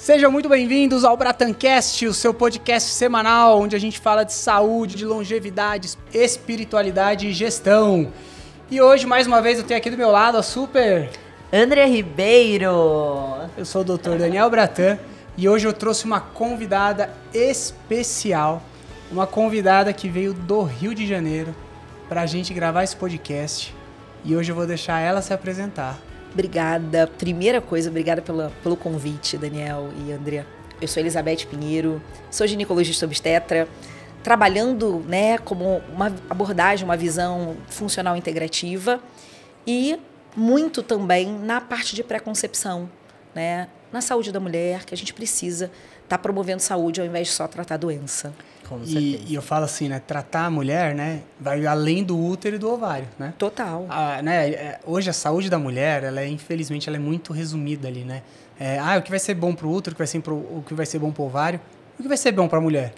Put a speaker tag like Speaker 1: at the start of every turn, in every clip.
Speaker 1: Sejam muito bem-vindos ao Bratancast, o seu podcast semanal, onde a gente fala de saúde, de longevidade, espiritualidade e gestão. E hoje, mais uma vez, eu tenho aqui do meu lado a super...
Speaker 2: André Ribeiro.
Speaker 1: Eu sou o Dr. Daniel Bratan e hoje eu trouxe uma convidada especial, uma convidada que veio do Rio de Janeiro pra gente gravar esse podcast. E hoje eu vou deixar ela se apresentar.
Speaker 3: Obrigada. Primeira coisa, obrigada pelo convite, Daniel e André. Eu sou Elizabeth Pinheiro, sou ginecologista obstetra, trabalhando, como uma abordagem, uma visão funcional integrativa e muito também na parte de pré-concepção, na saúde da mulher, que a gente precisa estar promovendo saúde ao invés de só tratar doença.
Speaker 1: E eu falo assim, tratar a mulher, vai além do útero e do ovário,
Speaker 3: Total.
Speaker 1: Hoje a saúde da mulher, infelizmente, ela é muito resumida ali, o que vai ser bom pro útero, o que vai ser bom pro ovário, o que vai ser bom pra mulher.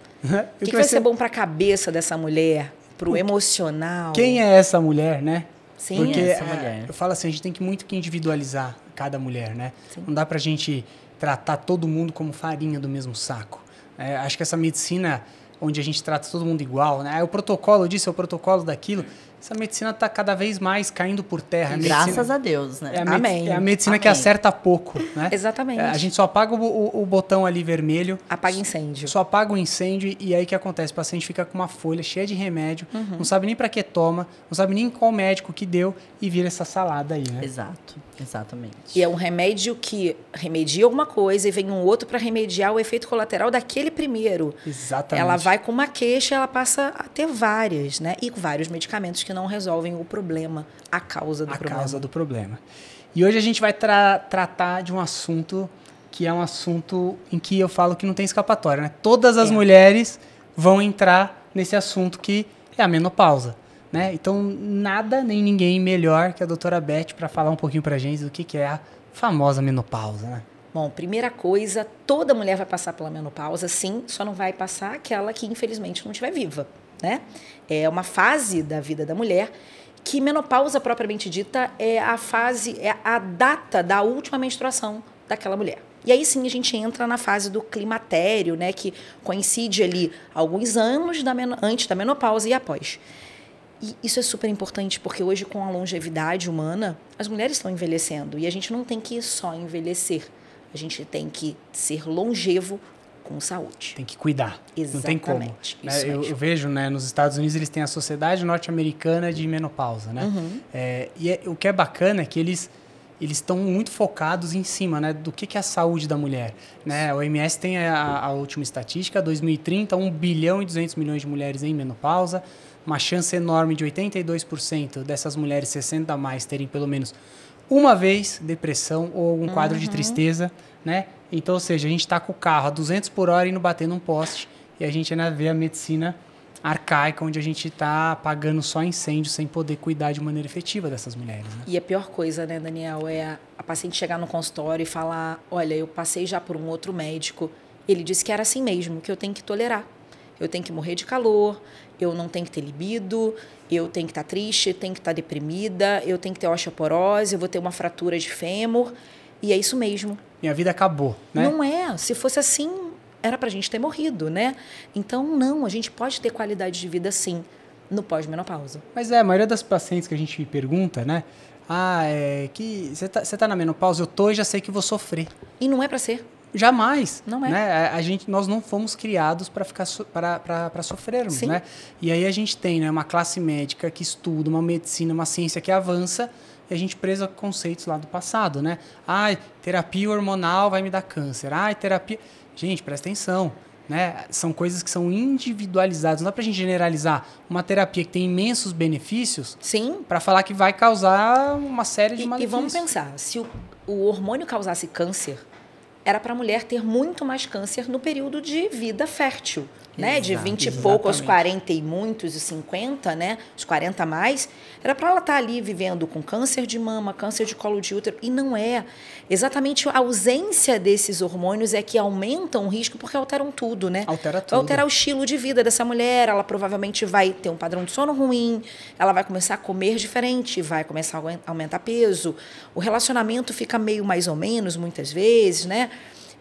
Speaker 3: O que vai ser bom pra cabeça dessa mulher, pro emocional.
Speaker 1: Quem é essa mulher,
Speaker 3: Sim,
Speaker 1: porque
Speaker 3: essa mulher.
Speaker 1: Eu falo assim, a gente tem muito que individualizar cada mulher,
Speaker 3: Sim.
Speaker 1: Não dá pra gente tratar todo mundo como farinha do mesmo saco. Acho que essa medicina onde a gente trata todo mundo igual, É o protocolo disso, é o protocolo daquilo. Essa medicina está cada vez mais caindo por terra.
Speaker 2: Graças a Deus,
Speaker 1: É a medicina que acerta pouco,
Speaker 3: Exatamente.
Speaker 1: A gente só apaga o botão ali vermelho.
Speaker 3: Apaga incêndio.
Speaker 1: Só apaga o incêndio e aí o que acontece? O paciente fica com uma folha cheia de remédio, não sabe nem para que toma, não sabe nem qual médico que deu e vira essa salada aí,
Speaker 2: Exato, exatamente.
Speaker 3: E é um remédio que remedia alguma coisa e vem um outro para remediar o efeito colateral daquele primeiro.
Speaker 1: Exatamente.
Speaker 3: Ela vai com uma queixa, ela passa a ter várias, E vários medicamentos que não resolvem o problema, a causa do problema.
Speaker 1: E hoje a gente vai tratar de um assunto que é um assunto em que eu falo que não tem escapatória, Todas as mulheres vão entrar nesse assunto que é a menopausa, Então, nada nem ninguém melhor que a doutora Beth para falar um pouquinho pra gente do que é a famosa menopausa,
Speaker 3: Bom, primeira coisa, toda mulher vai passar pela menopausa, sim, só não vai passar aquela que infelizmente não estiver viva, É uma fase da vida da mulher que menopausa propriamente dita é a data da última menstruação daquela mulher. E aí sim a gente entra na fase do climatério, que coincide ali alguns anos antes da menopausa e após. E isso é super importante porque hoje com a longevidade humana, as mulheres estão envelhecendo e a gente não tem que só envelhecer, a gente tem que ser longevo com saúde.
Speaker 1: Tem que cuidar.
Speaker 3: Exatamente.
Speaker 1: Não tem como. Eu vejo, nos Estados Unidos, eles têm a Sociedade Norte-Americana de Menopausa, o que é bacana é que eles estão muito focados em cima, do que é a saúde da mulher. A OMS tem a última estatística, 2030, 1 bilhão e 200 milhões de mulheres em menopausa, uma chance enorme de 82% dessas mulheres 60 a mais terem pelo menos uma vez depressão ou algum quadro de tristeza, Então, ou seja, a gente está com o carro a 200 por hora indo bater num poste e a gente ainda vê a medicina arcaica, onde a gente está apagando só incêndio sem poder cuidar de maneira efetiva dessas mulheres.
Speaker 3: E a pior coisa, Daniel, é a paciente chegar no consultório e falar, olha, eu passei já por um outro médico, ele disse que era assim mesmo, que eu tenho que tolerar. Eu tenho que morrer de calor, eu não tenho que ter libido, eu tenho que estar triste, tenho que estar deprimida, eu tenho que ter osteoporose, eu vou ter uma fratura de fêmur. E é isso mesmo.
Speaker 1: Minha vida acabou,
Speaker 3: Não é. Se fosse assim, era pra gente ter morrido, Então, não. A gente pode ter qualidade de vida, sim, no pós-menopausa.
Speaker 1: Mas a maioria das pacientes que a gente pergunta, que você tá na menopausa, eu tô e já sei que vou sofrer.
Speaker 3: E não é pra ser.
Speaker 1: Jamais.
Speaker 3: Não é.
Speaker 1: Nós não fomos criados para sofrermos,
Speaker 3: Sim.
Speaker 1: E aí a gente tem, uma classe médica que estuda, uma medicina, uma ciência que avança, e a gente presa a conceitos lá do passado, terapia hormonal vai me dar câncer. Terapia... Gente, presta atenção, São coisas que são individualizadas. Não dá pra gente generalizar uma terapia que tem imensos benefícios para falar que vai causar uma série de malefícios.
Speaker 3: E vamos pensar, se o hormônio causasse câncer, era para a mulher ter muito mais câncer no período de vida fértil, de 20 e pouco aos 40 e muitos, e 50, os 40 a mais, era para ela estar ali vivendo com câncer de mama, câncer de colo de útero, e não é. Exatamente a ausência desses hormônios é que aumentam o risco porque alteram tudo,
Speaker 1: Altera tudo.
Speaker 3: Vai alterar o estilo de vida dessa mulher, ela provavelmente vai ter um padrão de sono ruim, ela vai começar a comer diferente, vai começar a aumentar peso, o relacionamento fica meio mais ou menos, muitas vezes,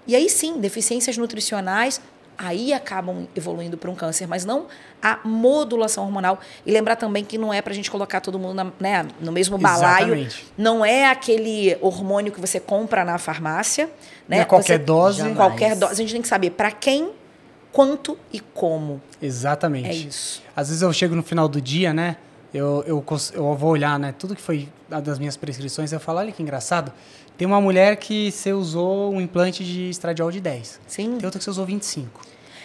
Speaker 3: E aí sim, deficiências nutricionais aí acabam evoluindo para um câncer, mas não a modulação hormonal. E lembrar também que não é para a gente colocar todo mundo no mesmo balaio.
Speaker 1: Exatamente.
Speaker 3: Não é aquele hormônio que você compra na farmácia. Né?
Speaker 1: Não é qualquer dose.
Speaker 2: Jamais.
Speaker 3: Qualquer dose. A gente tem que saber para quem, quanto e como.
Speaker 1: Exatamente.
Speaker 3: É isso.
Speaker 1: Às vezes eu chego no final do dia, né? Eu vou olhar, né? Tudo que foi das minhas prescrições, eu falo, olha que engraçado. Tem uma mulher que você usou um implante de estradiol de 10.
Speaker 3: Sim.
Speaker 1: Tem outra que você usou 25.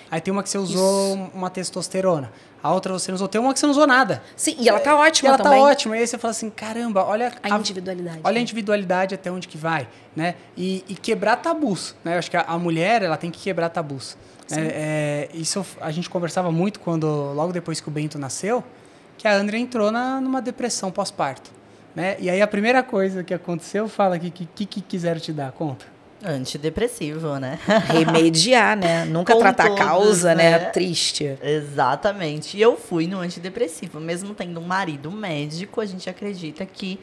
Speaker 1: Aí tem uma que você usou uma testosterona. A outra você não usou. Tem uma que você não usou nada.
Speaker 3: Sim, e ela tá ótima
Speaker 1: ela
Speaker 3: também.
Speaker 1: tá ótima. E aí você fala assim, caramba, olha
Speaker 3: A individualidade.
Speaker 1: Olha a individualidade até onde que vai, né? E quebrar tabus, né? Eu acho que a mulher, ela tem que quebrar tabus. Isso a gente conversava muito logo depois que o Bento nasceu, que a Andrea entrou numa depressão pós-parto, né? E aí a primeira coisa que aconteceu, fala que quiseram te dar, conta.
Speaker 2: Antidepressivo, né?
Speaker 3: Remediar, né? Nunca
Speaker 2: Com
Speaker 3: tratar a
Speaker 2: todos,
Speaker 3: causa, né?
Speaker 2: né?
Speaker 3: Triste.
Speaker 2: Exatamente. E eu fui no antidepressivo. Mesmo tendo um marido médico, a gente acredita que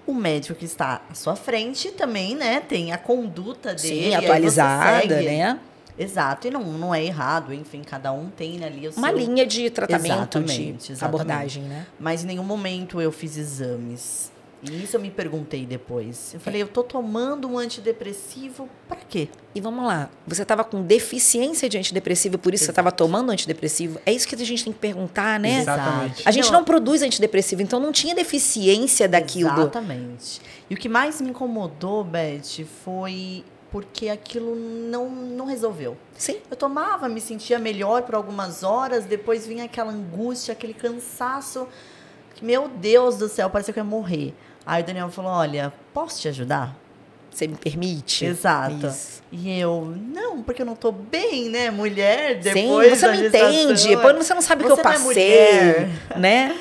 Speaker 2: o médico que está à sua frente também, né? Tem a conduta dele.
Speaker 3: Sim, atualizada, né?
Speaker 2: Exato. E não é errado. Enfim, cada um tem ali o seu...
Speaker 3: Uma linha de tratamento,
Speaker 2: Exatamente.
Speaker 3: de abordagem, né?
Speaker 2: Mas em nenhum momento eu fiz exames. E isso eu me perguntei depois. Eu falei, eu tô tomando um antidepressivo pra quê?
Speaker 3: E vamos lá, você estava com deficiência de antidepressivo, por isso você estava tomando antidepressivo? É isso que a gente tem que perguntar, né?
Speaker 1: Exatamente.
Speaker 3: A gente não produz antidepressivo, então não tinha deficiência daquilo.
Speaker 2: Exatamente. E o que mais me incomodou, Beth, foi porque aquilo não resolveu.
Speaker 3: Sim.
Speaker 2: Eu tomava, me sentia melhor por algumas horas, depois vinha aquela angústia, aquele cansaço. Meu Deus do céu, parecia que eu ia morrer. Aí o Daniel falou, olha, posso te ajudar?
Speaker 3: Você me permite?
Speaker 2: Exato.
Speaker 3: Isso.
Speaker 2: E eu, não, porque eu não tô bem, né? Mulher,
Speaker 3: Sim,
Speaker 2: depois
Speaker 3: você
Speaker 2: da
Speaker 3: não
Speaker 2: gestação,
Speaker 3: entende, depois você não sabe o que eu
Speaker 2: você não é
Speaker 3: passei,
Speaker 2: mulher.
Speaker 3: né?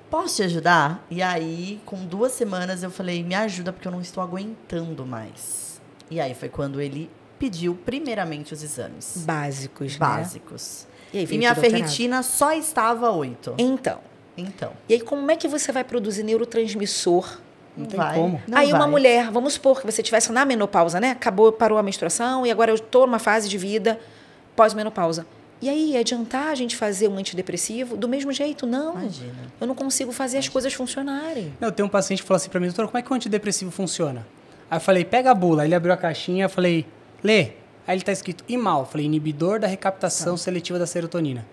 Speaker 2: Posso te ajudar? E aí, com 2 semanas, eu falei, me ajuda porque eu não estou aguentando mais. E aí foi quando ele pediu primeiramente os exames.
Speaker 3: Básicos, né?
Speaker 2: Básicos.
Speaker 3: E, aí
Speaker 2: E
Speaker 3: veio
Speaker 2: minha
Speaker 3: tudo alterado.
Speaker 2: ferritina só estava 8.
Speaker 3: Então,
Speaker 2: Então.
Speaker 3: e aí como é que você vai produzir neurotransmissor?
Speaker 1: Não tem
Speaker 2: vai.
Speaker 1: como.
Speaker 2: Não
Speaker 3: Aí uma
Speaker 2: vai.
Speaker 3: mulher, vamos supor que você estivesse na menopausa, né? Parou a menstruação e agora eu estou numa fase de vida pós-menopausa. E aí, ia adiantar a gente fazer um antidepressivo? Do mesmo jeito, não.
Speaker 2: Imagina.
Speaker 3: Eu não consigo fazer as coisas funcionarem.
Speaker 1: Eu tenho um paciente que falou assim pra mim, doutor, como é que o antidepressivo funciona? Aí eu falei, pega a bula. Ele abriu a caixinha, eu falei, lê. Aí ele tá escrito IMAL. Eu falei, inibidor da recaptação seletiva da serotonina.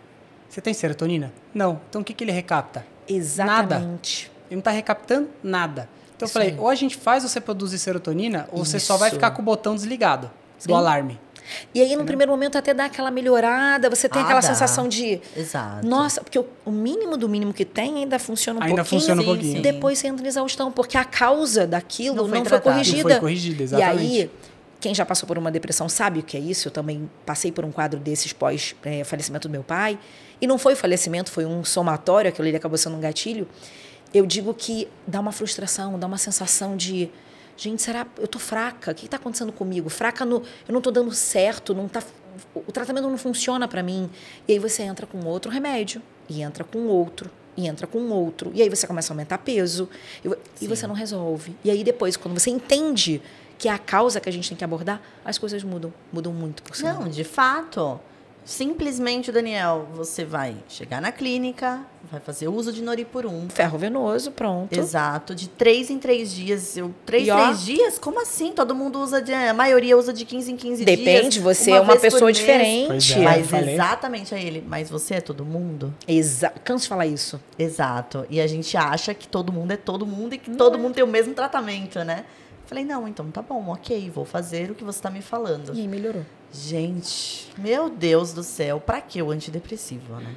Speaker 1: Você tem serotonina? Não. Então o que ele recapta?
Speaker 3: Exatamente.
Speaker 1: Ele não tá recaptando nada. Então
Speaker 3: Isso
Speaker 1: eu falei,
Speaker 3: aí.
Speaker 1: ou a gente faz você produzir serotonina, ou você só vai
Speaker 3: Isso.
Speaker 1: ficar com o botão desligado
Speaker 3: Sim.
Speaker 1: do alarme.
Speaker 3: E aí, no primeiro momento, até dá aquela melhorada, você tem aquela
Speaker 2: dá.
Speaker 3: sensação de...
Speaker 2: Exato.
Speaker 3: Nossa, porque o mínimo do mínimo que tem ainda funciona um
Speaker 1: Ainda
Speaker 3: pouquinho.
Speaker 1: funciona um
Speaker 2: Sim,
Speaker 1: pouquinho.
Speaker 2: sim.
Speaker 3: Depois você entra em exaustão, porque a causa daquilo
Speaker 2: Não
Speaker 3: não
Speaker 2: foi
Speaker 3: foi
Speaker 2: tratada.
Speaker 3: corrigida.
Speaker 1: Não foi corrigida, exatamente.
Speaker 3: E aí, quem já passou por uma depressão sabe o que é isso. Eu também passei por um quadro desses pós falecimento do meu pai. E não foi falecimento, foi um somatório, aquilo ali acabou sendo um gatilho. Eu digo que dá uma frustração, dá uma sensação de... Gente, será? Eu tô fraca. O que está acontecendo comigo? Fraca no... Eu não tô dando certo, não tá... O tratamento não funciona para mim. E aí você entra com outro remédio, e entra com outro, e entra com outro. E aí você começa a aumentar peso, e você não resolve. E aí depois, quando você entende que é a causa que a gente tem que abordar, as coisas mudam. Mudam muito, por sinal.
Speaker 2: Não, de fato. Simplesmente, Daniel, você vai chegar na clínica, vai fazer uso de Noripurum.
Speaker 3: Ferro venoso, pronto.
Speaker 2: Exato, de 3 em 3 dias. 3
Speaker 3: E ó,
Speaker 2: 3 dias? Como assim? Todo mundo usa a maioria usa de 15 em 15 dias.
Speaker 3: Depende, você é uma
Speaker 2: vez por
Speaker 3: pessoa
Speaker 2: mês.
Speaker 3: diferente.
Speaker 1: Pois é.
Speaker 2: Mas
Speaker 1: falei.
Speaker 2: exatamente a ele. Mas você é todo mundo?
Speaker 3: Canso de falar isso.
Speaker 2: Exato. E a gente acha que todo mundo é todo mundo e que todo mundo tem o mesmo tratamento, né? Falei, não, então tá bom, ok, vou fazer o que você tá me falando.
Speaker 3: E aí melhorou.
Speaker 2: Gente, meu Deus do céu, pra que o antidepressivo, né?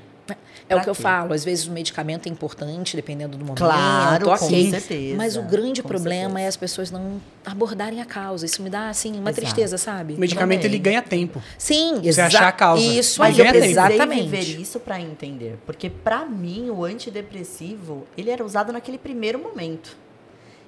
Speaker 3: É o
Speaker 2: Pra
Speaker 3: que eu
Speaker 2: quê?
Speaker 3: falo, às vezes o medicamento é importante, dependendo do momento.
Speaker 2: Claro,
Speaker 3: ok.
Speaker 2: com certeza.
Speaker 3: Mas o grande
Speaker 2: com
Speaker 3: problema
Speaker 2: certeza.
Speaker 3: é as pessoas não abordarem a causa. Isso me dá, assim, uma
Speaker 2: Exato.
Speaker 3: tristeza, sabe?
Speaker 1: O medicamento,
Speaker 2: Também.
Speaker 1: ele ganha tempo.
Speaker 3: Sim,
Speaker 1: Você achar a causa.
Speaker 3: Isso
Speaker 1: Mas
Speaker 3: aí,
Speaker 1: ganha tempo.
Speaker 3: exatamente.
Speaker 2: viver isso pra entender. Porque pra mim, o antidepressivo, ele era usado naquele primeiro momento.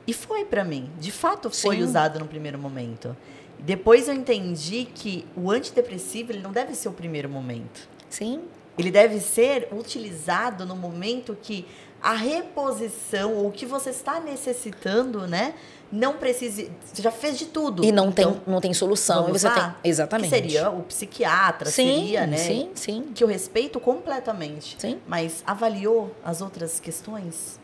Speaker 2: E foi pra mim. De fato, foi
Speaker 3: Sim.
Speaker 2: usado no primeiro momento. Depois eu entendi que o antidepressivo, ele não deve ser o primeiro momento.
Speaker 3: Sim.
Speaker 2: Ele deve ser utilizado no momento que a reposição, ou o que você está necessitando, né? Não precise... Você já fez de tudo.
Speaker 3: E não tem solução. E você tem, exatamente.
Speaker 2: Que seria o psiquiatra, seria, né?
Speaker 3: Sim.
Speaker 2: Que eu respeito completamente.
Speaker 3: Sim.
Speaker 2: Mas avaliou as outras questões?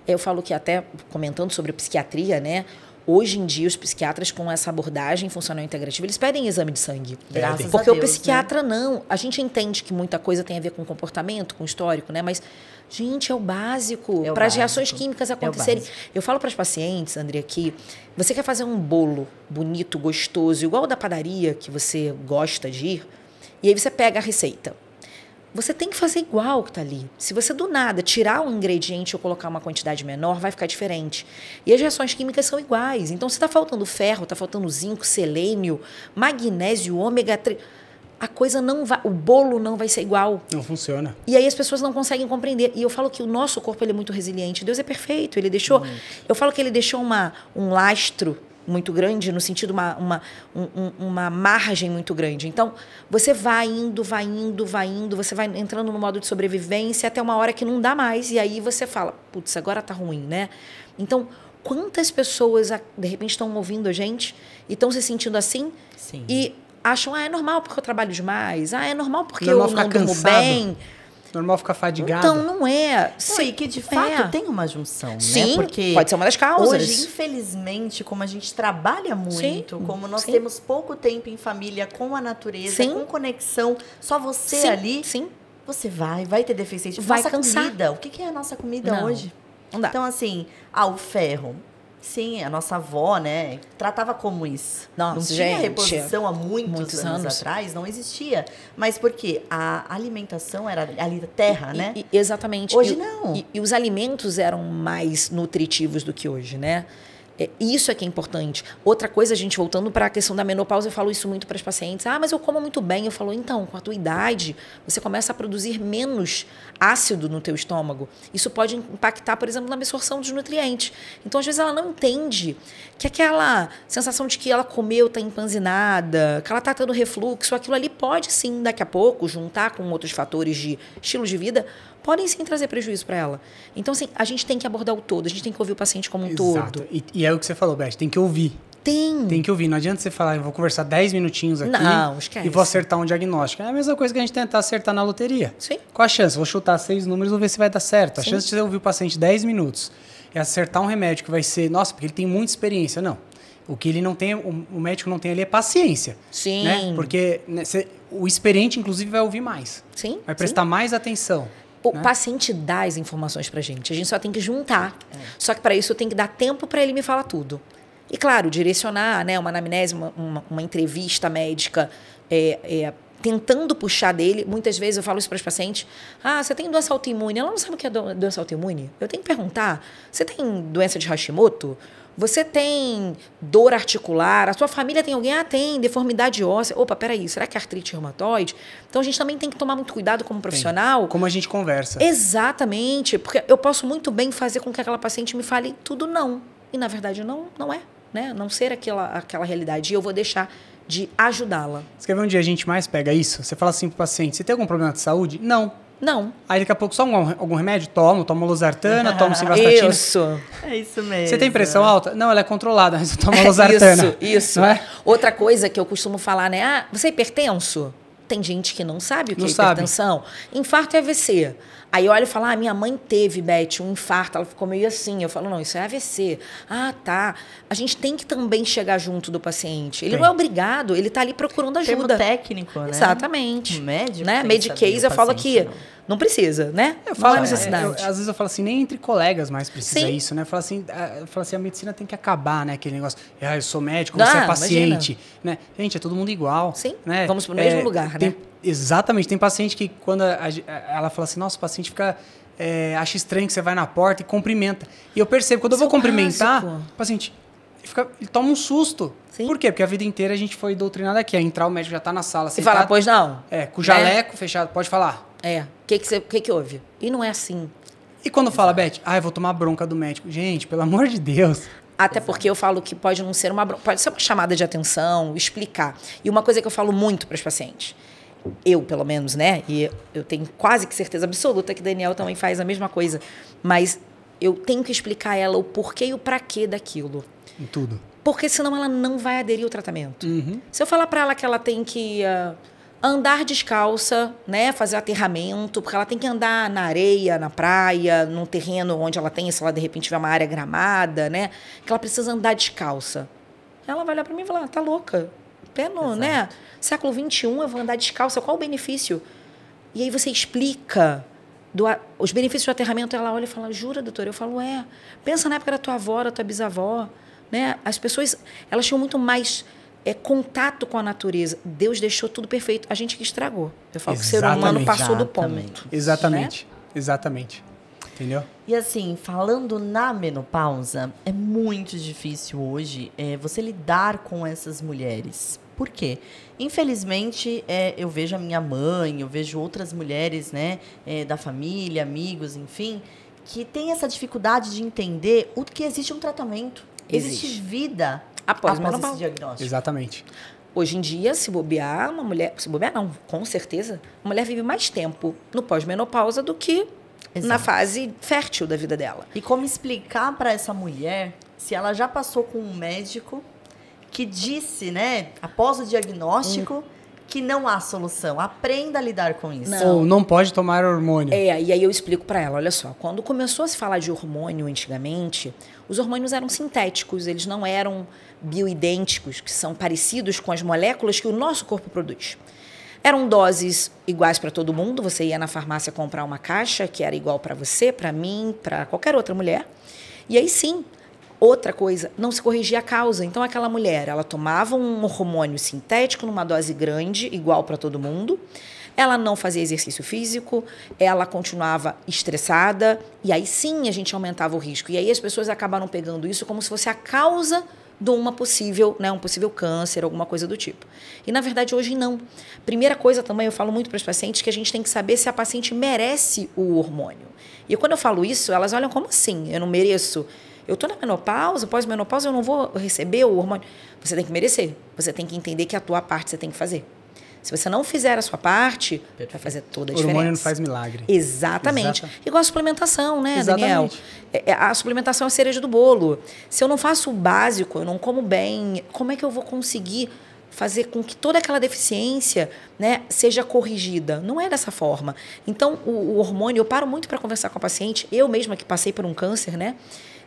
Speaker 3: Eu falo que até, comentando sobre a psiquiatria, né? Hoje em dia, os psiquiatras com essa abordagem funcional integrativa, eles pedem exame de sangue.
Speaker 2: Graças
Speaker 3: Porque
Speaker 2: a Deus,
Speaker 3: o psiquiatra
Speaker 2: né?
Speaker 3: não. A gente entende que muita coisa tem a ver com comportamento, com histórico, né? Mas, gente, é o básico para as reações químicas acontecerem. Eu falo para as pacientes, André, que você quer fazer um bolo bonito, gostoso, igual o da padaria que você gosta de ir, e aí você pega a receita. Você tem que fazer igual que está ali. Se você do nada tirar um ingrediente ou colocar uma quantidade menor, vai ficar diferente. E as reações químicas são iguais. Então, se está faltando ferro, está faltando zinco, selênio, magnésio, ômega 3, a coisa não vai, o bolo não vai ser igual.
Speaker 1: Não funciona.
Speaker 3: E aí as pessoas não conseguem compreender. E eu falo que o nosso corpo ele é muito resiliente. Deus é perfeito. Ele deixou. Eu falo que ele deixou um lastro muito grande, no sentido uma margem muito grande. Então, você vai indo, você vai entrando no modo de sobrevivência até uma hora que não dá mais, e aí você fala, putz, agora tá ruim, né? Então, quantas pessoas, de repente, estão ouvindo a gente e estão se sentindo assim?
Speaker 2: Sim.
Speaker 3: E acham, é normal porque eu trabalho demais, é normal porque
Speaker 1: normal
Speaker 3: eu não durmo bem.
Speaker 1: Normal ficar fadigado.
Speaker 3: Então, não é.
Speaker 2: E que, de fato, tem uma junção,
Speaker 3: Sim,
Speaker 2: né? Porque
Speaker 3: pode ser uma das causas.
Speaker 2: Hoje, infelizmente, como a gente trabalha muito, como nós
Speaker 3: sim.
Speaker 2: temos pouco tempo em família com a natureza,
Speaker 3: Sim.
Speaker 2: com conexão, só você
Speaker 3: Sim,
Speaker 2: ali,
Speaker 3: sim.
Speaker 2: você vai ter deficiência.
Speaker 3: Vai
Speaker 2: nossa
Speaker 3: cansar.
Speaker 2: comida, o que é a nossa comida
Speaker 3: Não,
Speaker 2: hoje?
Speaker 3: não dá.
Speaker 2: Então, assim, o ferro. Sim, a nossa avó, né, tratava como isso.
Speaker 3: Nossa,
Speaker 2: não tinha
Speaker 3: gente,
Speaker 2: reposição há muitos anos atrás, não existia. Mas por quê? A alimentação era ali da terra, né?
Speaker 3: Exatamente.
Speaker 2: Hoje não.
Speaker 3: E os alimentos eram mais nutritivos do que hoje, né? Isso é que é importante. Outra coisa, a gente voltando para a questão da menopausa, eu falo isso muito para as pacientes. Mas eu como muito bem. Eu falo, então, com a tua idade, você começa a produzir menos ácido no teu estômago. Isso pode impactar, por exemplo, na absorção dos nutrientes. Então, às vezes, ela não entende que aquela sensação de que ela comeu, está empanzinada, que ela está tendo refluxo, aquilo ali pode sim, daqui a pouco, juntar com outros fatores de estilo de vida, podem sim trazer prejuízo para ela. Então, assim, a gente tem que abordar o todo, a gente tem que ouvir o paciente como um todo.
Speaker 1: E é o que você falou, Beth, tem que ouvir. Tem que ouvir. Não adianta você falar, eu vou conversar 10 minutinhos aqui e vou acertar um diagnóstico. É a mesma coisa que a gente tentar acertar na loteria.
Speaker 3: Sim.
Speaker 1: Qual a chance? Vou chutar 6 números e vou ver se vai dar certo. A chance de você ouvir o paciente 10 minutos e acertar um remédio que vai ser, nossa, porque ele tem muita experiência. Não. O que ele não tem, o médico não tem ali é paciência.
Speaker 3: Sim.
Speaker 1: Né? Porque o experiente, inclusive, vai ouvir mais.
Speaker 3: Sim.
Speaker 1: Vai prestar mais atenção.
Speaker 3: O paciente dá as informações pra gente. A gente só tem que juntar. Só que para isso eu tenho que dar tempo para ele me falar tudo. E, claro, direcionar, né, uma anamnese, uma entrevista médica, tentando puxar dele. Muitas vezes eu falo isso para os pacientes. Você tem doença autoimune? Ela não sabe o que é doença autoimune? Eu tenho que perguntar. Você tem doença de Hashimoto? Você tem dor articular? A sua família tem alguém? Tem. Deformidade óssea. Opa, peraí, será que é artrite reumatoide? Então, a gente também tem que tomar muito cuidado como profissional.
Speaker 1: Como a gente conversa.
Speaker 3: Exatamente. Porque eu posso muito bem fazer com que aquela paciente me fale tudo não. E, na verdade, não é. Né? Não ser aquela realidade. E eu vou deixar de ajudá-la.
Speaker 1: Você quer ver onde a gente mais pega isso? Você fala assim pro paciente, você tem algum problema de saúde? Não. Aí daqui a pouco só algum remédio? Toma losartana, toma simvastatina.
Speaker 2: Isso. É isso mesmo.
Speaker 1: Você tem pressão alta? Não, ela é controlada, mas toma losartana.
Speaker 3: Isso.
Speaker 1: Não é?
Speaker 3: Outra coisa que eu costumo falar, né? Você é hipertenso? Tem gente que não sabe o que é hipertensão. Infarto é AVC. Aí eu olho e falo, minha mãe teve, Beth, um infarto, ela ficou meio assim. Eu falo, não, isso é AVC. Tá. A gente tem que também chegar junto do paciente. Ele não é obrigado, ele tá ali procurando ajuda.
Speaker 2: Termo técnico, né?
Speaker 3: Exatamente.
Speaker 2: O médico.
Speaker 3: Né? Medicaid, eu falo que não precisa, né? Não há necessidade.
Speaker 1: Às vezes eu falo assim, nem entre colegas mais precisa isso, né? Eu falo assim, a medicina tem que acabar, né? Aquele negócio, eu sou médico, você é paciente. Né? Gente, é todo mundo igual.
Speaker 3: Sim,
Speaker 1: né?
Speaker 3: vamos pro mesmo lugar, né?
Speaker 1: Exatamente. Tem paciente que quando ela fala assim, nossa, o paciente fica... acha estranho que você vai na porta e cumprimenta. E eu percebo, quando eu vou cumprimentar, o paciente... Ele toma um susto.
Speaker 3: Sim.
Speaker 1: Por quê? Porque a vida inteira a gente foi doutrinado aqui. Entrar, o médico já tá na sala.
Speaker 3: E falar, pois não.
Speaker 1: Com o jaleco fechado. Pode falar.
Speaker 3: O que houve? E não é assim.
Speaker 1: E quando fala, Beth, eu vou tomar bronca do médico. Gente, pelo amor de Deus.
Speaker 3: Até porque eu falo que pode não ser uma bronca. Pode ser uma chamada de atenção, explicar. E uma coisa que eu falo muito para os pacientes. eu pelo menos, né? E eu tenho quase que certeza absoluta que Daniel também faz a mesma coisa. Mas eu tenho que explicar a ela o porquê e o pra quê daquilo.
Speaker 1: Em tudo.
Speaker 3: Porque senão ela não vai aderir ao tratamento. Se eu falar para ela que ela tem que andar descalça, né, fazer aterramento, porque ela tem que andar na areia, na praia, num terreno onde ela tem, se ela de repente tiver uma área gramada, né, que ela precisa andar descalça. Ela vai olhar para mim e falar, tá louca? Né? Século XXI, eu vou andar descalça, qual o benefício? E aí você explica os benefícios do aterramento, ela olha e fala, jura, doutora? Eu falo, pensa na época da tua avó, da tua bisavó, né? As pessoas, elas tinham muito mais contato com a natureza. Deus deixou tudo perfeito. A gente que estragou. Eu falo que o ser humano passou do ponto.
Speaker 1: Exatamente. Né? Exatamente. Entendeu?
Speaker 2: E assim, falando na menopausa, é muito difícil hoje você lidar com essas mulheres. Por quê? Infelizmente, eu vejo a minha mãe, eu vejo outras mulheres, né, da família, amigos, enfim, que tem essa dificuldade de entender que existe um tratamento. Existe vida após esse diagnóstico.
Speaker 1: Exatamente.
Speaker 3: Hoje em dia, se bobear, uma mulher... Se bobear, não, com certeza. A mulher vive mais tempo no pós-menopausa do que na fase fértil da vida dela.
Speaker 2: E como explicar para essa mulher, se ela já passou com um médico que disse, né, após o diagnóstico, que não há solução. Aprenda a lidar com isso.
Speaker 1: Ou não pode tomar hormônio.
Speaker 3: E aí eu explico para ela, olha só, quando começou a se falar de hormônio antigamente, os hormônios eram sintéticos, eles não eram bioidênticos, que são parecidos com as moléculas que o nosso corpo produz. Eram doses iguais para todo mundo, você ia na farmácia comprar uma caixa que era igual para você, para mim, para qualquer outra mulher. E aí sim, outra coisa, não se corrigia a causa. Então, aquela mulher, ela tomava um hormônio sintético numa dose grande, igual para todo mundo. Ela não fazia exercício físico, ela continuava estressada. E aí, sim, a gente aumentava o risco. E aí, as pessoas acabaram pegando isso como se fosse a causa de uma possível, né, um possível câncer, alguma coisa do tipo. E, na verdade, hoje não. Primeira coisa também, eu falo muito para os pacientes que a gente tem que saber se a paciente merece o hormônio. E quando eu falo isso, elas olham como assim? Eu não mereço... Eu estou na menopausa, pós-menopausa, eu não vou receber o hormônio. Você tem que merecer. Você tem que entender que a tua parte você tem que fazer. Se você não fizer a sua parte, vai fazer toda a diferença.
Speaker 1: O hormônio não faz milagre.
Speaker 3: Exatamente. Igual a suplementação, né, Daniel? A suplementação é a cereja do bolo. Se eu não faço o básico, eu não como bem, como é que eu vou conseguir fazer com que toda aquela deficiência, né, seja corrigida? Não é dessa forma. Então, o hormônio, eu paro muito para conversar com a paciente. Eu mesma que passei por um câncer, né?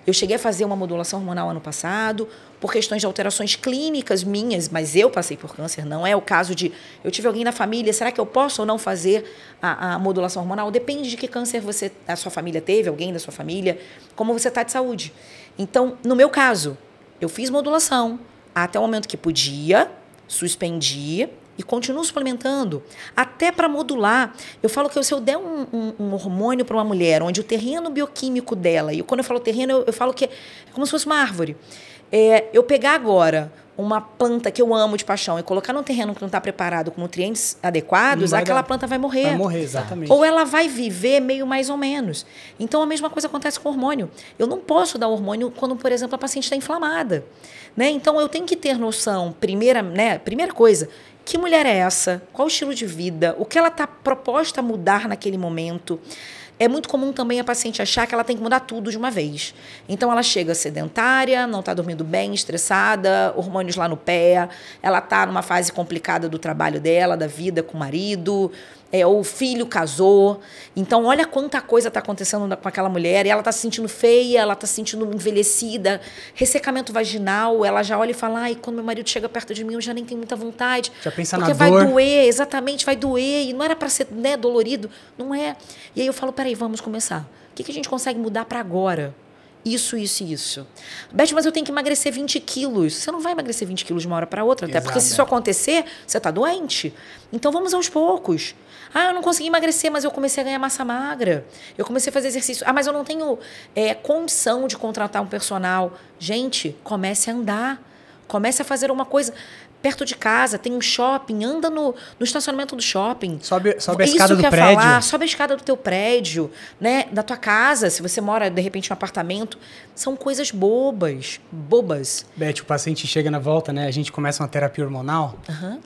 Speaker 3: Eu cheguei a fazer uma modulação hormonal ano passado, por questões de alterações clínicas minhas, mas eu passei por câncer, não é o caso de... Eu tive alguém na família, será que eu posso ou não fazer a modulação hormonal? Depende de que câncer a sua família teve, alguém da sua família, como você está de saúde. Então, no meu caso, eu fiz modulação até o momento que podia, suspendi e continuo suplementando, até para modular. Eu falo que se eu der um hormônio para uma mulher, onde o terreno bioquímico dela, e quando eu falo terreno, eu falo que é como se fosse uma árvore. Eu pegar agora uma planta que eu amo de paixão e colocar num terreno que não está preparado com nutrientes adequados, aquela planta vai morrer.
Speaker 1: Vai morrer, exatamente.
Speaker 3: Ou ela vai viver meio mais ou menos. Então, a mesma coisa acontece com o hormônio. Eu não posso dar hormônio quando, por exemplo, a paciente está inflamada. Né? Então, eu tenho que ter noção, primeira coisa, que mulher é essa? Qual o estilo de vida? O que ela está proposta a mudar naquele momento? É muito comum também a paciente achar que ela tem que mudar tudo de uma vez. Então, ela chega sedentária, não está dormindo bem, estressada, hormônios lá no pé, ela está numa fase complicada do trabalho dela, da vida com o marido, ou o filho casou. Então, olha quanta coisa está acontecendo com aquela mulher, e ela está se sentindo feia, ela está se sentindo envelhecida, ressecamento vaginal, ela já olha e fala, ai, quando meu marido chega perto de mim, eu já nem tenho muita vontade.
Speaker 1: Já pensa
Speaker 3: porque
Speaker 1: na dor.
Speaker 3: Vai doer, exatamente, vai doer, e não era para ser, né, dolorido, não é. E aí eu falo, peraí, vamos começar. O que a gente consegue mudar para agora? Isso, isso e isso. Beth, mas eu tenho que emagrecer 20 quilos. Você não vai emagrecer 20 quilos de uma hora para outra, até porque se isso acontecer, você está doente. Então vamos aos poucos. Ah, eu não consegui emagrecer, mas eu comecei a ganhar massa magra. Eu comecei a fazer exercício. Ah, mas eu não tenho condição de contratar um personal. Gente, comece a andar. Comece a fazer uma coisa perto de casa, tem um shopping, anda no estacionamento do shopping.
Speaker 1: Sobe a escada do prédio.
Speaker 3: Sobe a escada do teu prédio, né? Da tua casa, se você mora, de repente, em um apartamento. São coisas bobas. Bobas.
Speaker 1: Beth, o paciente chega na volta, né? A gente começa uma terapia hormonal.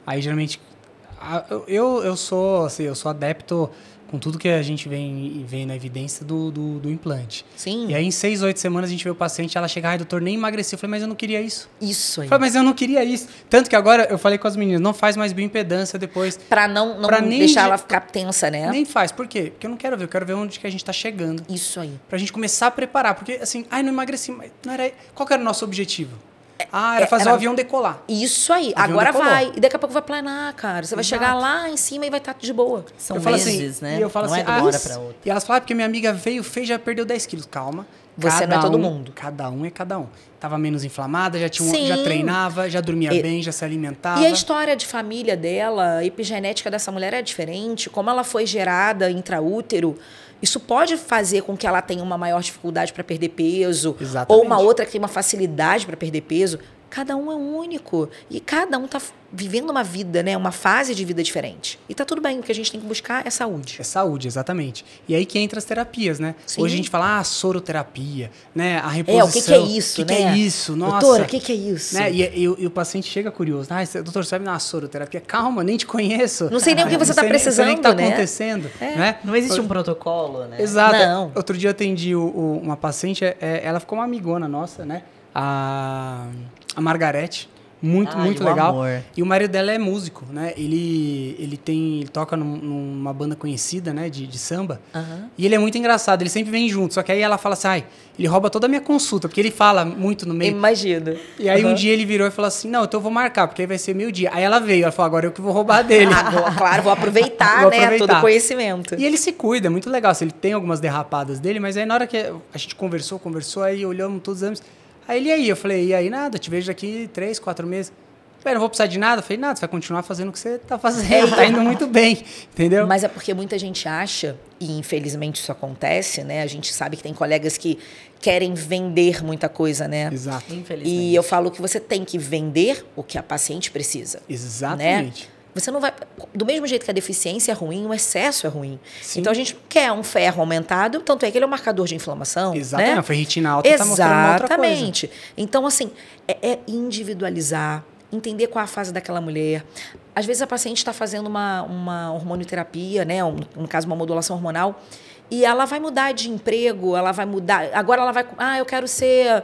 Speaker 1: Aí, geralmente, Eu sou adepto com tudo que a gente vem na evidência do implante.
Speaker 3: Sim.
Speaker 1: E aí, em 6, 8 semanas, a gente vê o paciente, ela chega, ai, doutor, nem emagreci. Eu falei, mas eu não queria isso.
Speaker 3: Isso aí.
Speaker 1: Eu falei, mas eu não queria isso. Tanto que agora, eu falei com as meninas, não faz mais bioimpedância depois.
Speaker 3: Pra não deixar ela ficar tensa, né?
Speaker 1: Nem faz. Por quê? Porque eu não quero ver, eu quero ver onde que a gente tá chegando.
Speaker 3: Isso aí.
Speaker 1: Pra gente começar a preparar. Porque, assim, ai, não emagreci, mas não era... Qual que era o nosso objetivo? Era fazer o avião decolar.
Speaker 3: Isso aí. Agora vai. E daqui a pouco vai planar, cara. Você vai chegar lá em cima e vai estar de boa.
Speaker 2: São meses,
Speaker 1: assim,
Speaker 2: né?
Speaker 1: E eu falo
Speaker 2: não
Speaker 1: assim,
Speaker 2: é de uma hora pra outra.
Speaker 1: E elas falam, porque minha amiga fez, já perdeu 10 quilos. Calma.
Speaker 3: Você não é todo mundo.
Speaker 1: Cada um é cada um. Tava menos inflamada, já treinava, já dormia bem, já se alimentava.
Speaker 3: E a história de família dela, a epigenética dessa mulher é diferente. Como ela foi gerada intraútero, isso pode fazer com que ela tenha uma maior dificuldade para perder peso.
Speaker 1: Exatamente.
Speaker 3: Ou uma outra que tem uma facilidade para perder peso. Cada um é único. E cada um tá vivendo uma vida, né? Uma fase de vida diferente. E tá tudo bem. O que a gente tem que buscar é saúde.
Speaker 1: É saúde, exatamente. E aí que entra as terapias, né?
Speaker 3: Sim.
Speaker 1: Hoje a gente fala, soroterapia, né? A reposição.
Speaker 3: O que é isso,
Speaker 1: né? O
Speaker 3: que
Speaker 1: é isso? Nossa.
Speaker 3: Doutora, o que é isso?
Speaker 1: Né? E o paciente chega curioso. Doutor, você vai me dar uma soroterapia? Calma, nem te conheço.
Speaker 3: Não sei nem o que você tá precisando,
Speaker 1: não sei nem o que tá
Speaker 3: né?
Speaker 1: acontecendo. Né?
Speaker 2: Não existe um protocolo, né?
Speaker 1: Exato.
Speaker 3: Não.
Speaker 1: Outro dia eu atendi uma paciente, ela ficou uma amigona nossa, né? A Margarete. Muito legal.
Speaker 2: Amor.
Speaker 1: E o marido dela é músico, né? Ele toca numa banda conhecida, né? De samba.
Speaker 3: Uhum.
Speaker 1: E ele é muito engraçado, ele sempre vem junto. Só que aí ela fala assim, ele rouba toda a minha consulta, porque ele fala muito no meio.
Speaker 3: Imagino.
Speaker 1: E aí um dia ele virou e falou assim, não, então eu vou marcar, porque aí vai ser meio-dia. Aí ela veio, ela falou, agora eu que vou roubar dele.
Speaker 3: Claro, vou aproveitar, né? Todo o conhecimento.
Speaker 1: E ele se cuida, é muito legal. Assim, ele tem algumas derrapadas dele, mas aí na hora que a gente conversou, aí olhamos todos os anos. Aí ele, e aí? Eu falei, e aí nada, te vejo daqui 3, 4 meses. Não vou precisar de nada? Eu falei, nada, você vai continuar fazendo o que você tá fazendo, tá indo muito bem, entendeu?
Speaker 3: Mas é porque muita gente acha, e infelizmente isso acontece, né? A gente sabe que tem colegas que querem vender muita coisa, né?
Speaker 1: Exato.
Speaker 2: Infelizmente.
Speaker 3: E eu falo que você tem que vender o que a paciente precisa.
Speaker 1: Exatamente.
Speaker 3: Né? Você não vai... Do mesmo jeito que a deficiência é ruim, o excesso é ruim.
Speaker 1: Sim.
Speaker 3: Então, a gente quer um ferro aumentado, tanto é que ele é um marcador de inflamação.
Speaker 1: Exatamente.
Speaker 3: Né?
Speaker 1: A ferritina alta tá mostrando uma outra coisa.
Speaker 3: Exatamente. Então, assim, é individualizar, entender qual a fase daquela mulher. Às vezes, a paciente está fazendo uma hormonioterapia, né? No caso, uma modulação hormonal, e ela vai mudar de emprego, ela vai mudar... Agora ela vai... eu quero ser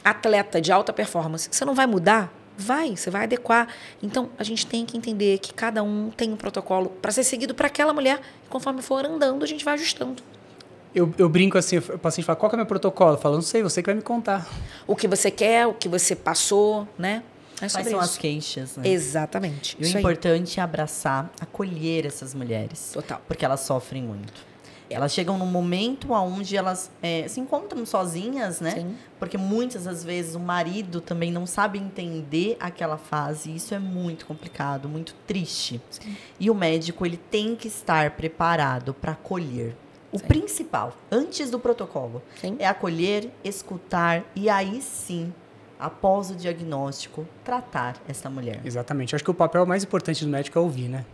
Speaker 3: atleta de alta performance. Você não vai mudar? Você vai adequar. Então, a gente tem que entender que cada um tem um protocolo para ser seguido para aquela mulher. E conforme for andando, a gente vai ajustando.
Speaker 1: Eu brinco assim, o paciente fala, qual que é o meu protocolo? Eu falo, não sei, você que vai me contar.
Speaker 3: O que você quer, o que você passou, né?
Speaker 2: Quais são as queixas, né?
Speaker 3: Exatamente.
Speaker 2: E o importante é abraçar, acolher essas mulheres.
Speaker 3: Total.
Speaker 2: Porque elas sofrem muito. Elas chegam num momento onde elas se encontram sozinhas, né?
Speaker 3: Sim.
Speaker 2: Porque muitas das vezes o marido também não sabe entender aquela fase. E isso é muito complicado, muito triste.
Speaker 3: Sim.
Speaker 2: E o médico, ele tem que estar preparado para acolher. O
Speaker 3: Sim.
Speaker 2: principal, antes do protocolo,
Speaker 3: Sim.
Speaker 2: é acolher, escutar e aí sim, após o diagnóstico, tratar essa mulher.
Speaker 1: Exatamente. Eu acho que o papel mais importante do médico é ouvir, né?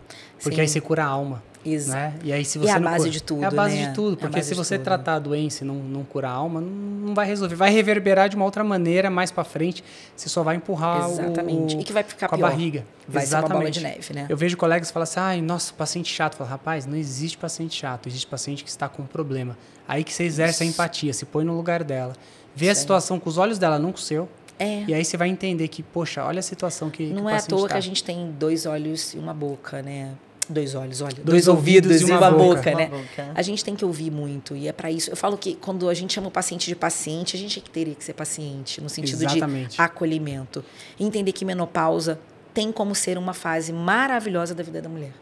Speaker 1: Porque
Speaker 3: Sim.
Speaker 1: aí você cura a alma.
Speaker 3: Isso.
Speaker 1: Né? E aí, se você
Speaker 3: É a
Speaker 1: não
Speaker 3: base
Speaker 1: cura,
Speaker 3: de tudo,
Speaker 1: é a base
Speaker 3: né?
Speaker 1: de tudo.
Speaker 3: É a
Speaker 1: Porque
Speaker 3: base
Speaker 1: se
Speaker 3: de
Speaker 1: você
Speaker 3: tudo.
Speaker 1: tratar a doença e não curar a alma, não vai resolver. Vai reverberar de uma outra maneira, mais pra frente. Você só vai empurrar
Speaker 3: Exatamente. E que vai ficar
Speaker 1: com
Speaker 3: pior.
Speaker 1: a barriga.
Speaker 3: Vai
Speaker 1: Exatamente.
Speaker 3: ser uma bola de neve, né?
Speaker 1: Eu vejo colegas que falam assim, ai, nossa, paciente chato. Eu falo, rapaz, não existe paciente chato. Existe paciente que está com um problema. Aí que você exerce a empatia, se põe no lugar dela. Vê a situação com os olhos dela, não com o seu. E aí você vai entender que, poxa, olha a situação que
Speaker 3: não
Speaker 1: o
Speaker 3: é à
Speaker 1: paciente
Speaker 3: toa
Speaker 1: tá.
Speaker 3: que a gente tem 2 olhos e uma boca, né? 2 olhos, olha.
Speaker 1: 2 ouvidos e uma boca,
Speaker 3: né?
Speaker 2: Uma boca.
Speaker 3: A gente tem que ouvir muito e é para isso. Eu falo que quando a gente chama o paciente de paciente, a gente teria que ser paciente no sentido
Speaker 1: Exatamente.
Speaker 3: de acolhimento. E entender que menopausa tem como ser uma fase maravilhosa da vida da mulher.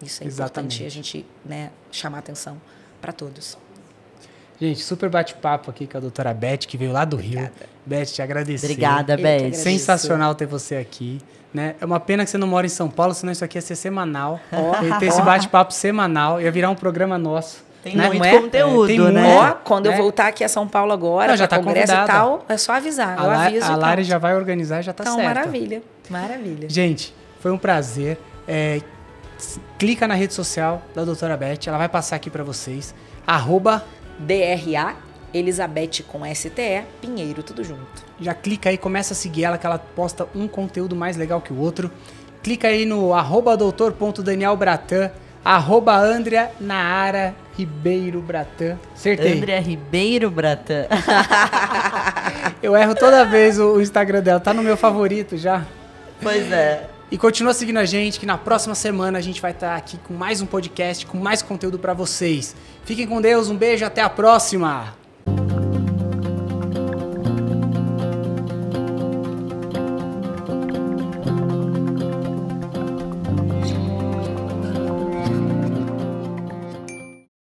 Speaker 3: Isso é
Speaker 1: Exatamente.
Speaker 3: importante a gente, né, chamar atenção para todos.
Speaker 1: Gente, super bate-papo aqui com a doutora Beth, que veio lá do Rio. Beth, te agradecer.
Speaker 2: Obrigada,
Speaker 3: Eu que
Speaker 2: Beth.
Speaker 3: agradeço.
Speaker 1: Sensacional ter você aqui. Né? É uma pena que você não mora em São Paulo, senão isso aqui ia ser semanal. Ia ter esse bate-papo semanal, ia virar um programa nosso.
Speaker 2: Tem
Speaker 1: né?
Speaker 2: muito
Speaker 3: Não é?
Speaker 2: conteúdo,
Speaker 1: Tem
Speaker 2: né?
Speaker 1: muito.
Speaker 3: Ó, quando eu
Speaker 1: né?
Speaker 3: voltar aqui a São Paulo agora,
Speaker 1: Não, já
Speaker 3: pra
Speaker 1: tá
Speaker 3: congresso e
Speaker 1: convidada.
Speaker 3: tal, é só avisar. Eu aviso
Speaker 1: A
Speaker 3: e
Speaker 1: Lari
Speaker 3: pronto.
Speaker 1: já vai organizar, já tá
Speaker 3: Então,
Speaker 1: certo.
Speaker 3: maravilha. Maravilha.
Speaker 1: Gente, foi um prazer. Clica na rede social da doutora Beth, ela vai passar aqui para vocês.
Speaker 3: DRA, Elizabeth com STE, Pinheiro, tudo junto.
Speaker 1: Já clica aí, começa a seguir ela, que ela posta um conteúdo mais legal que o outro. clica aí no @doutor.danielbratan, @Andrea Naara Ribeiro Bratan. Acertei.
Speaker 2: Andrea Ribeiro Bratan.
Speaker 1: Eu erro toda vez o Instagram dela, tá no meu favorito já.
Speaker 2: Pois é.
Speaker 1: E continua seguindo a gente, que na próxima semana a gente vai estar aqui com mais um podcast, com mais conteúdo pra vocês. Fiquem com Deus, um beijo, até a próxima!